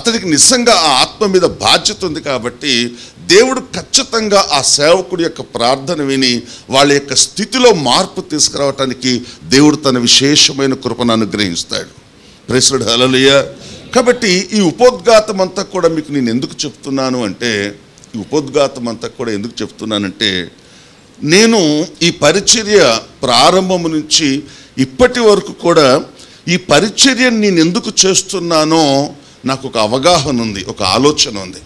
అతనికి నిజంగా ఆ ఆత్మ మీద బాధ్యత ఉంది కాబట్టి దేవుడు ఖచ్చితంగా ఆ సేవకుడి యొక్క ప్రార్థన విని వాళ్ళ యొక్క స్థితిలో మార్పు తీసుకురావటానికి దేవుడు తన విశేషమైన కృపను అనుగ్రహిస్తాడు. ప్రైజ్ లార్డ్, హల్లెలూయా. కాబట్టి ఈ ఉపోద్ఘాతం అంతా కూడా మీకు నేను ఎందుకు చెప్తున్నాను అంటే, ఈ ఉపోద్ఘాతం అంతా కూడా ఎందుకు చెప్తున్నానంటే, నేను ఈ పరిచర్య ప్రారంభం నుంచి ఇప్పటి వరకు కూడా ఈ పరిచర్యను నేను ఎందుకు చేస్తున్నానో నాకు ఒక అవగాహన ఉంది, ఒక ఆలోచన ఉంది.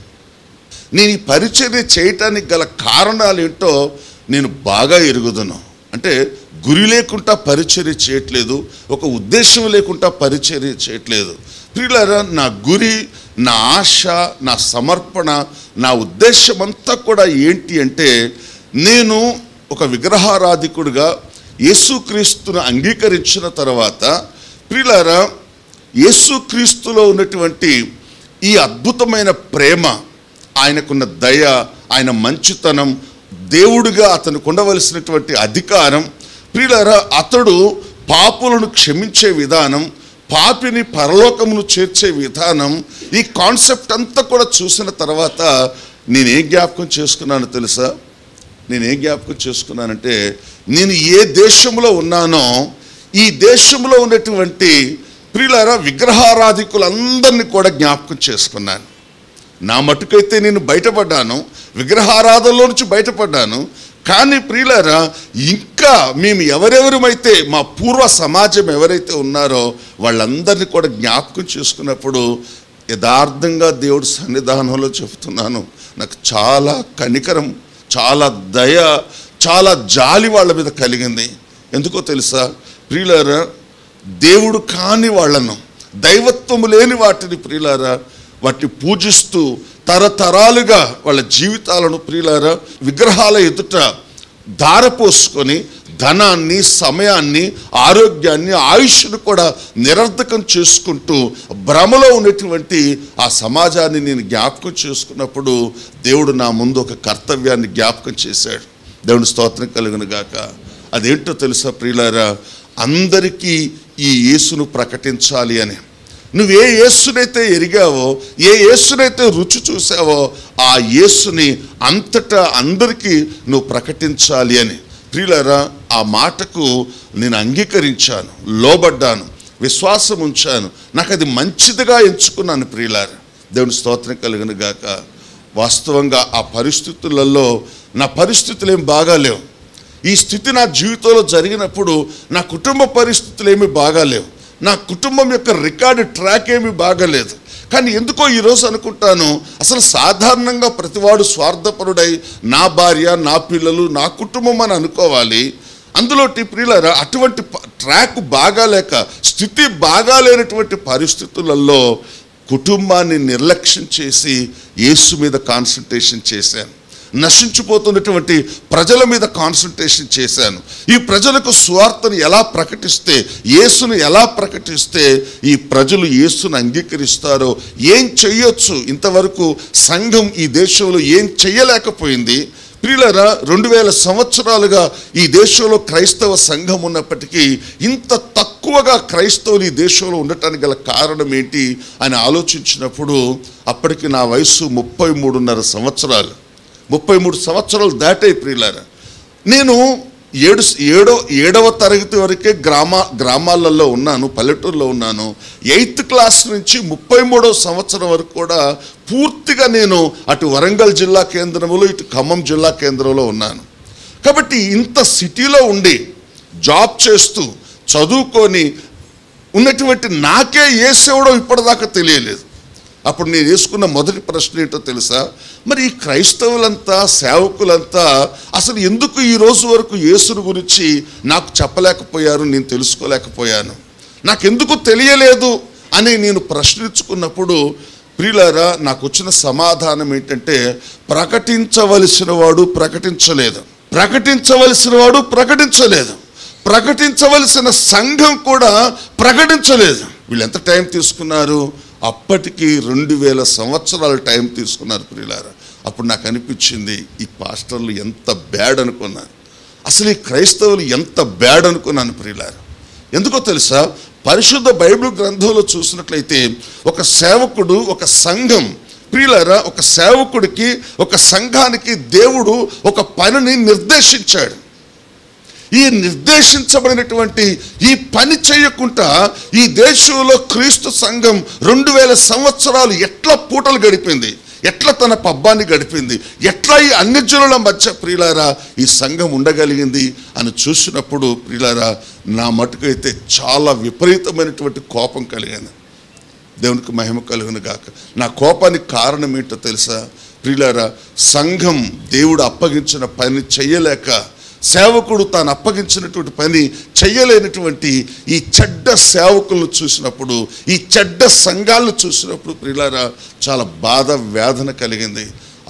నేను ఈ పరిచర్య చేయటానికి గల కారణాలు ఏంటో నేను బాగా ఎరుగుదును. అంటే గురి లేకుండా పరిచర్య చేయట్లేదు, ఒక ఉద్దేశం లేకుండా పరిచర్య చేయట్లేదు. ప్రియులారా, నా గురి, నా ఆశ, నా సమర్పణ, నా ఉద్దేశం అంతా కూడా ఏంటి అంటే, నేను ఒక విగ్రహారాధికుడిగా యేసుక్రీస్తును అంగీకరించిన తర్వాత ప్రియులారా, యేసుక్రీస్తులో ఉన్నటువంటి ఈ అద్భుతమైన ప్రేమ, ఆయనకున్న దయ, ఆయన మంచితనం, దేవుడిగా అతనికి ఉండవలసినటువంటి అధికారం, ప్రియులారా అతడు పాపులను క్షమించే విధానం, పాపిని పరలోకమును చేర్చే విధానం, ఈ కాన్సెప్ట్ అంతా కూడా చూసిన తర్వాత నేనేం జ్ఞాపకం చేసుకున్నాను తెలుసా? నేనేం జ్ఞాపకం చేసుకున్నానంటే, నేను ఏ దేశంలో ఉన్నానో ఈ దేశంలో ఉన్నటువంటి ప్రియులారా విగ్రహారాధికులందరినీ కూడా జ్ఞాపకం చేసుకున్నాను. నా మటుకైతే నేను బయటపడ్డాను, విగ్రహారాధనలో నుంచి బయటపడ్డాను. కానీ ప్రియులారా, ఇంకా మేము ఎవరెవరమైతే మా పూర్వ సమాజం ఎవరైతే ఉన్నారో వాళ్ళందరినీ కూడా జ్ఞాపకం చేసుకున్నప్పుడు యథార్థంగా దేవుడి సన్నిధానంలో చెప్తున్నాను, నాకు చాలా కనికరం, చాలా దయ, చాలా జాలి వాళ్ళ మీద కలిగింది. ఎందుకో తెలుసా ప్రియులారా, దేవుడు కాని వాళ్ళను, దైవత్వము లేని వాటిని ప్రియులారా వాటిని పూజిస్తూ తరతరాలుగా వాళ్ళ జీవితాలను ప్రియులారా విగ్రహాల ఎదుట ధారపోసుకొని ధనాన్ని, సమయాన్ని, ఆరోగ్యాన్ని, ఆయుష్ను కూడా నిరర్ధకం చేసుకుంటూ భ్రమలో ఉన్నటువంటి ఆ సమాజాన్ని నేను జ్ఞాపకం చేసుకున్నప్పుడు దేవుడు నా ముందు ఒక కర్తవ్యాన్ని జ్ఞాపకం చేశాడు. దేవుని స్తోత్రం కలుగును గాక. అదేంటో తెలుసా ప్రియులారా, అందరికీ ఈ యేసును ప్రకటించాలి అని. నువ్వు ఏ యేసునైతే ఎరిగావో, ఏ యేసునైతే రుచి చూసావో ఆ యేసుని అంతటా అందరికీ నువ్వు ప్రకటించాలి అని. ప్రియులారా, ఆ మాటకు నేను అంగీకరించాను, లోబడ్డాను, విశ్వాసం ఉంచాను. నాకు అది మంచిదిగా ఎంచుకున్నాను ప్రియులారా. దేవుని స్తోత్రం కలుగును గాక. వాస్తవంగా ఆ పరిస్థితులలో నా పరిస్థితులు ఏం బాగాలేవు. ఈ స్థితి నా జీవితంలో జరిగినప్పుడు నా కుటుంబ పరిస్థితులు ఏమీ బాగాలేవు, నా కుటుంబం యొక్క రికార్డు ట్రాక్ ఏమీ బాగలేదు. కానీ ఎందుకో ఈరోజు అనుకుంటాను, అసలు సాధారణంగా ప్రతివాడు స్వార్థపరుడై నా భార్య, నా పిల్లలు, నా కుటుంబం అని అనుకోవాలి. అందులో ప్రియులారా అటువంటి ట్రాక్ బాగాలేక, స్థితి బాగాలేనటువంటి పరిస్థితులలో కుటుంబాన్ని నిర్లక్ష్యం చేసి యేసు మీద కాన్సన్ట్రేషన్ చేశాను. నశించిపోతున్నటువంటి ప్రజల మీద కాన్సన్ట్రేషన్ చేశాను. ఈ ప్రజలకు సువార్తను ఎలా ప్రకటిస్తే, యేసును ఎలా ప్రకటిస్తే ఈ ప్రజలు యేసును అంగీకరిస్తారో, ఏం చెయ్యొచ్చు. ఇంతవరకు సంఘం ఈ దేశంలో ఏం చెయ్యలేకపోయింది. ప్రియులారా, 2000 సంవత్సరాలుగా ఈ దేశంలో క్రైస్తవ సంఘం ఉన్నప్పటికీ ఇంత తక్కువగా క్రైస్తవులు ఈ దేశంలో ఉండటానికి గల కారణం ఏంటి అని ఆలోచించినప్పుడు అప్పటికి నా వయసు 33.5 సంవత్సరాలు. 33 సంవత్సరాలు దాటాయి ప్రియులారా. నేను 7వ తరగతి వరకే గ్రామాలలో ఉన్నాను, పల్లెటూరులో ఉన్నాను. 8th క్లాస్ నుంచి 33వ సంవత్సరం వరకు కూడా పూర్తిగా నేను అటు వరంగల్ జిల్లా కేంద్రంలో, ఇటు ఖమ్మం జిల్లా కేంద్రంలో ఉన్నాను. కాబట్టి ఇంత సిటీలో ఉండి జాబ్ చేస్తూ చదువుకొని ఉన్నటువంటి నాకే యేసేవడో ఇప్పటిదాకా తెలియలేదు. అప్పుడు నేను వేసుకున్న మొదటి ప్రశ్న ఏంటో తెలుసా? మరి ఈ క్రైస్తవులంతా, సేవకులంతా అసలు ఎందుకు ఈ రోజు వరకు యేసుని గురించి నాకు చెప్పలేకపోయారు, నేను తెలుసుకోలేకపోయాను, నాకెందుకు తెలియలేదు అని నేను ప్రశ్నించుకున్నప్పుడు ప్రియులారా నాకు వచ్చిన సమాధానం ఏంటంటే, ప్రకటించవలసిన వాడు ప్రకటించలేదు, ప్రకటించవలసిన వాడు ప్రకటించలేదు, ప్రకటించవలసిన సంఘం కూడా ప్రకటించలేదు. వీళ్ళు ఎంత టైం తీసుకున్నారు? అప్పటికి 2000 సంవత్సరాల టైం తీసుకున్నారు ప్రియులారా. అప్పుడు నాకు అనిపించింది, ఈ పాస్టర్లు ఎంత బ్యాడ్ అనుకున్నాను, అసలు ఈ క్రైస్తవులు ఎంత బ్యాడ్ అనుకున్నాను ప్రియులారా. ఎందుకో తెలుసా? పరిశుద్ధ బైబిల్ గ్రంథంలో చూసినట్లయితే ఒక సేవకుడు, ఒక సంఘం, ప్రియులారా, ఒక సేవకుడికి, ఒక సంఘానికి దేవుడు ఒక పనిని నిర్దేశించాడు. ఈ నిర్దేశించబడినటువంటి ఈ పని చేయకుండా ఈ దేశంలో క్రీస్తు సంఘం 2000 సంవత్సరాలు ఎట్లా పూటలు గడిపింది, ఎట్లా తన పబ్బాన్ని గడిపింది, ఎట్లా ఈ అన్యజనుల మధ్య ప్రియులారా ఈ సంఘం ఉండగలిగింది అని చూసినప్పుడు ప్రియులారా నా మటుకైతే చాలా విపరీతమైనటువంటి కోపం కలిగింది. దేవునికి మహిమ కలుగును గాక. నా కోపానికి కారణం ఏంటో తెలుసా ప్రియులారా? సంఘం దేవుడు అప్పగించిన పని చెయ్యలేక, సేవకుడు తాను అప్పగించినటువంటి పని చెయ్యలేనటువంటి ఈ చెడ్డ సేవకులను చూసినప్పుడు, ఈ చెడ్డ సంఘాలను చూసినప్పుడు ప్రియులారా చాలా బాధ, వేదన కలిగింది.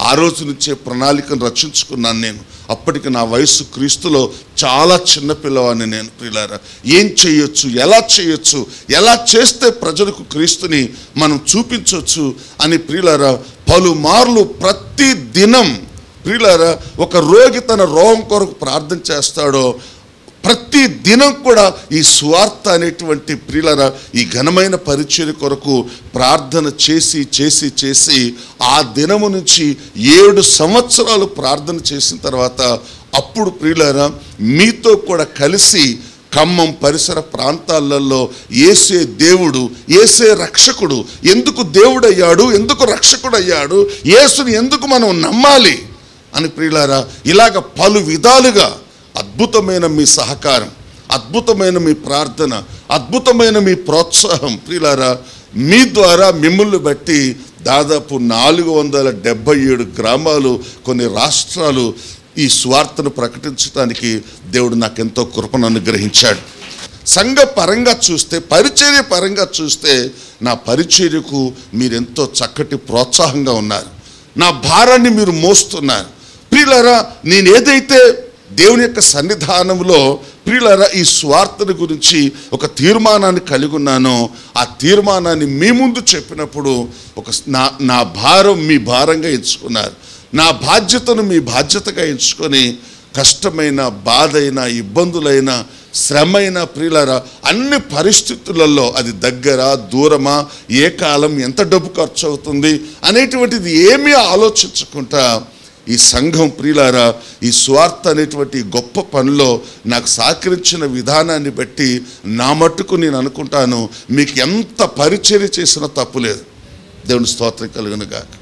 ఆ రోజు నుంచే ప్రణాళికను రచించుకున్నాను నేను. అప్పటికి నా వయసు క్రీస్తులో చాలా చిన్న పిల్లవాడిని నేను. ప్రియులారా ఏం చేయొచ్చు, ఎలా చేయొచ్చు, ఎలా చేస్తే ప్రజలకు క్రీస్తుని మనం చూపించవచ్చు అని ప్రియులారా పలుమార్లు ప్రతి దినం ప్రియులారా ఒక రోగి తన రోగం కొరకు ప్రార్థన చేస్తాడో ప్రతి దినం కూడా ఈ సువార్త అనేటువంటి ప్రియులారా ఈ ఘనమైన పరిచర్య కొరకు ప్రార్థన చేసి చేసి చేసి ఆ దినము నుంచి 7 సంవత్సరాలు ప్రార్థన చేసిన తర్వాత అప్పుడు ప్రియులారా మీతో కూడా కలిసి ఖమ్మం పరిసర ప్రాంతాలలో యేసే దేవుడు, యేసే రక్షకుడు, ఎందుకు దేవుడు అయ్యాడు, ఎందుకు రక్షకుడు అయ్యాడు, యేసుని ఎందుకు మనం నమ్మాలి అని ప్రియులారా ఇలాగ పలు విధాలుగా అద్భుతమైన మీ సహకారం, అద్భుతమైన మీ ప్రార్థన, అద్భుతమైన మీ ప్రోత్సాహం ప్రియులారా మీ ద్వారా మిమ్మల్ని బట్టి దాదాపు 477 గ్రామాలు, కొన్ని రాష్ట్రాలు ఈ స్వార్థను ప్రకటించడానికి దేవుడు నాకెంతో కృపను అనుగ్రహించాడు. సంఘ పరంగా చూస్తే, పరిచర్య పరంగా చూస్తే నా పరిచర్యకు మీరెంతో చక్కటి ప్రోత్సాహంగా ఉన్నారు. నా భారాన్ని మీరు మోస్తున్నారు. ప్రియులారా నేను ఏదైతే దేవుని యొక్క సన్నిధానంలో ప్రియులారా ఈ స్వార్థను గురించి ఒక తీర్మానాన్ని కలిగి ఉన్నానో ఆ తీర్మానాన్ని మీ ముందు చెప్పినప్పుడు నా భారం మీ భారంగా ఎంచుకున్నారు. నా బాధ్యతను మీ బాధ్యతగా ఎంచుకొని కష్టమైన, బాధైన, ఇబ్బందులైన, శ్రమైన ప్రియులారా అన్ని పరిస్థితులలో అది దగ్గర, దూరమా, ఏ కాలం, ఎంత డబ్బు ఖర్చు అవుతుంది అనేటువంటిది ఏమీ ఆలోచించకుండా ఈ సంఘం ప్రియులారా ఈ స్వార్థ అనేటువంటి గొప్ప పనిలో నాకు సహకరించిన విధానాన్ని బట్టి నా మట్టుకు నేను అనుకుంటాను మీకు ఎంత పరిచర్య చేసినా తప్పులేదు. దేవుని స్తోత్రం కలుగును గాక.